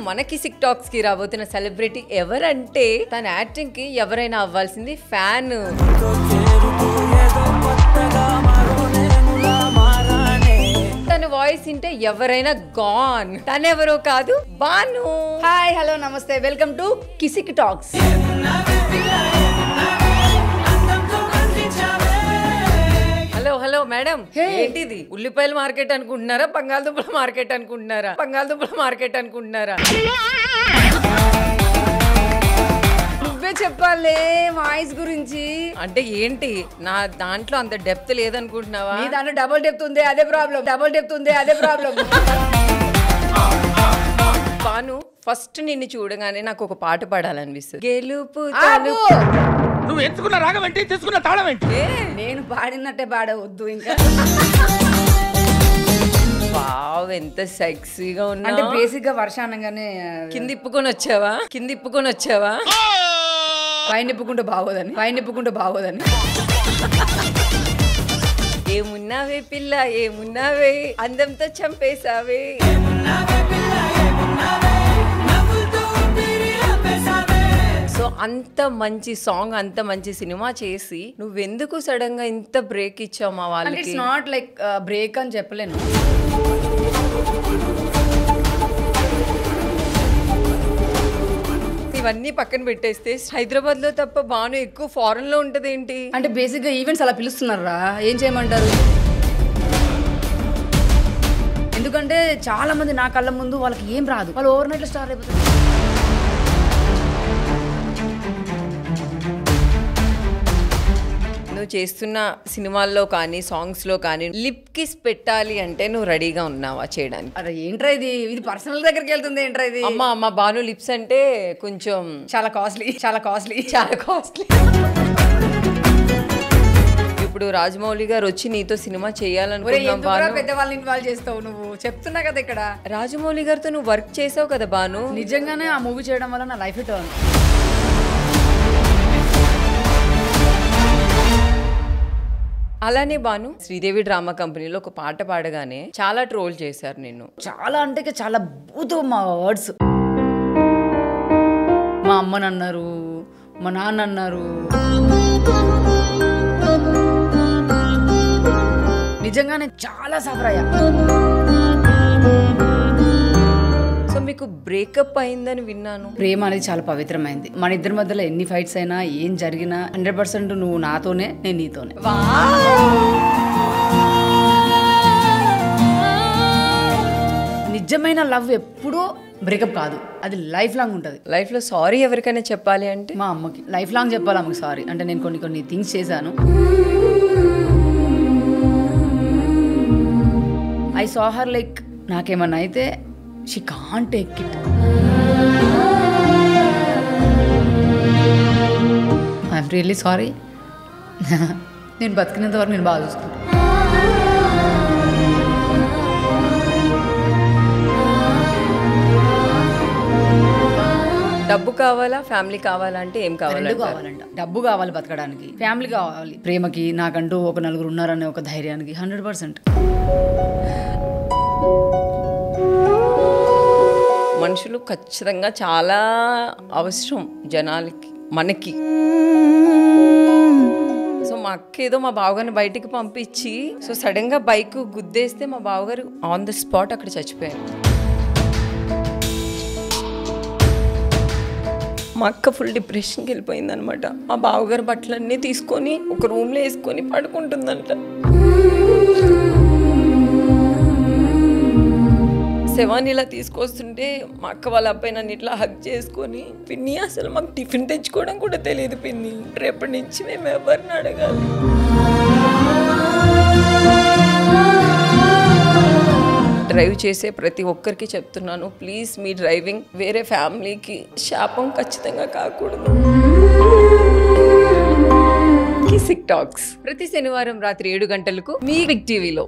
మనకి sick talks కి రాబోతున్న సెలబ్రిటీ ఎవరంటే తన యాక్టింగ్ కి ఎవరైనా అవ్వాల్సింది ఫ్యాన్. తన వాయిస్ వింటే ఎవరైనా గాన్. తనెవరో కాదు, బాను. హాయ్, హలో, నమస్తే, welcome to Kissik talks. Hello madam, ఏంటిది? ఉల్లిపాయల మార్కెట్ అనుకుంటున్నారా, బంగాళదుంపల మార్కెట్ అనుకుంటున్నారా? బంగాళదుంపల మార్కెట్ అనుకుంటున్నారా? నువ్వే చెప్పాలే వాయిస్ గురించి. అంటే ఏంటి, నా దాంట్లో అంత డెప్త్ లేదనుకుంటున్నావా? నీ దాంట్లో డబుల్ డెప్త్ ఉంది, అదే ప్రాబ్లం. డబుల్ డెప్త్ ఉంది, అదే ప్రాబ్లం. బాను, ఫస్ట్ నిన్ను చూడగానే నాకు ఒక పాట పాడాలనిపిస్తుంది. గెలుపు నువ్వు ఎంచుకున్న రాగం ఏంటి, తీసుకున్న తాళం ఏంటి? నేను పాడినట్టే పాడవద్దు ఇంకా. వావ్, ఎంత సెక్సీగా ఉన్నా. అంటే బేసిక్ గా వర్షానంగానే కింద ఇప్పుకొని వచ్చావా? కింద ఇప్పుకొని వచ్చావా? పైన ఇప్పుకుంటే బాగోదని, పైన ఇప్పుకుంటే బాగోదని. ఏమున్నావే పిల్ల, ఏమున్నావే, అందంతో చంపేశావే. సో అంత మంచి సాంగ్, అంత మంచి సినిమా చేసి నువ్వెందుకు సడన్ గా ఇంత బ్రేక్ ఇచ్చావు మా వాళ్ళకి? ఇట్స్ నాట్ లైక్ బ్రేక్ అని చెప్పలేను. ఇవన్నీ పక్కన పెట్టేస్తే హైదరాబాద్ లో తప్ప బాను ఎక్కువ ఫారెన్ లో ఉంటది ఏంటి? అంటే బేసిక్ గా ఈవెంట్స్ అలా పిలుస్తున్నారా, ఏం చేయమంటారు? ఎందుకంటే చాలా మంది నా కళ్ళ ముందు వాళ్ళకి ఏం రాదు, వాళ్ళు ఓవర్ నైట్ లో స్టార్ అయిపోతారు. నువ్వు చేస్తున్న సినిమాల్లో కానీ సాంగ్స్ లో కానీ లిప్ కిస్ పెట్టాలి అంటే నువ్వు రెడీగా ఉన్నావా చేయడానికి? అరే ఏంట్రా ఇది, ఇది పర్సనల్ దగ్గరికి వెళ్తుంది ఏంట్రా ఇది? అమ్మ బాను లిప్స్ అంటే కొంచెం చాలా కాస్ట్లీ, చాలా కాస్ట్లీ, చాలా కాస్ట్లీ. ఇప్పుడు రాజమౌళి గారు వచ్చి నీతో సినిమా చేయాలనుకుంటున్నాం బాను. పెద్దవాళ్ళని ఇన్వాల్వ్ చేస్తావు నువ్వు, చెప్తున్నా కదా ఇక్కడ. రాజమౌళి గారితో నువ్వు వర్క్ చేసావు కదా బాను. నిజంగానే ఆ మూవీ చేయడం వల్ల నా లైఫ్ టర్న్. అలానే బాను, శ్రీదేవి డ్రామా కంపెనీలో ఒక పాట పాడగానే చాలా ట్రోల్ చేశారు నిన్ను. చాలా అంటే చాలా బూతు మా వర్డ్స్. మా అమ్మని అన్నారు, మా నాన్న అన్నారు. నిజంగానే చాలా సఫర్ అయ్యా. సో మీకు బ్రేకప్ అయిందని విన్నాను. ప్రేమ అనేది చాలా పవిత్రమైంది. మన ఇద్దరి మధ్యలో ఎన్ని ఫైట్స్ అయినా ఏం జరిగినా 100% నువ్వు నాతోనే, నేను నీతోనే. నిజమైన లవ్ ఎప్పుడూ బ్రేకప్ కాదు, అది లైఫ్ లాంగ్ ఉంటుంది. లైఫ్ లో సారీ ఎవరికైనా చెప్పాలి అంటే మా అమ్మకి లైఫ్ లాంగ్ చెప్పాలి ఆమెకి సారీ. అంటే నేను కొన్ని థింగ్స్ చేశాను. ఐ సా హర్ లైక్ నాకేమన్నా అయితే she can't take it. I'm really sorry. నేను బతికినంత వరకు నేను బాగా చూసుకుంటాను. డబ్బు కావాలా, ఫ్యామిలీ కావాలా అంటే ఏం కావాలి? రెండు కావాలంట. డబ్బు కావాలి బతకడానికి, ఫ్యామిలీ కావాలి ప్రేమకి, నాకంటూ ఒక నలుగురు ఉన్నారనే ఒక ధైర్యానికి. 100%. మనుషులు ఖచ్చితంగా చాలా అవసరం జనాలకి, మనకి. సో మా అక్క ఏదో మా బావగారిని బయటికి పంపించి సో సడన్ గా బైక్ గుద్దేస్తే మా బావగారు ఆన్ ద స్పాట్ అక్కడ చచ్చిపోయారు. మా అక్క ఫుల్ డిప్రెషన్కి వెళ్ళిపోయింది అనమాట. మా బావగారు బట్టలన్నీ తీసుకొని ఒక రూమ్లో వేసుకొని పడుకుంటుందంట. శవాన్ని ఇలా తీసుకొస్తుంటే మా అక్క వాళ్ళ అబ్బాయి నన్ను ఇట్లా హగ్ చేసుకొని, పిన్ని అసలు మాకు టిఫిన్ తెచ్చుకోవడం కూడా తెలియదు పిన్ని, రేపటి నుంచి మేము ఎవరిని అడగాలి? డ్రైవ్ చేసే ప్రతి ఒక్కరికి చెప్తున్నాను, ప్లీజ్ మీ డ్రైవింగ్ వేరే ఫ్యామిలీకి శాపం ఖచ్చితంగా కాకూడదు. కిసిక్ టాక్స్ ప్రతి శనివారం రాత్రి 7 గంటలకు మీ బిగ్ టీవీలో.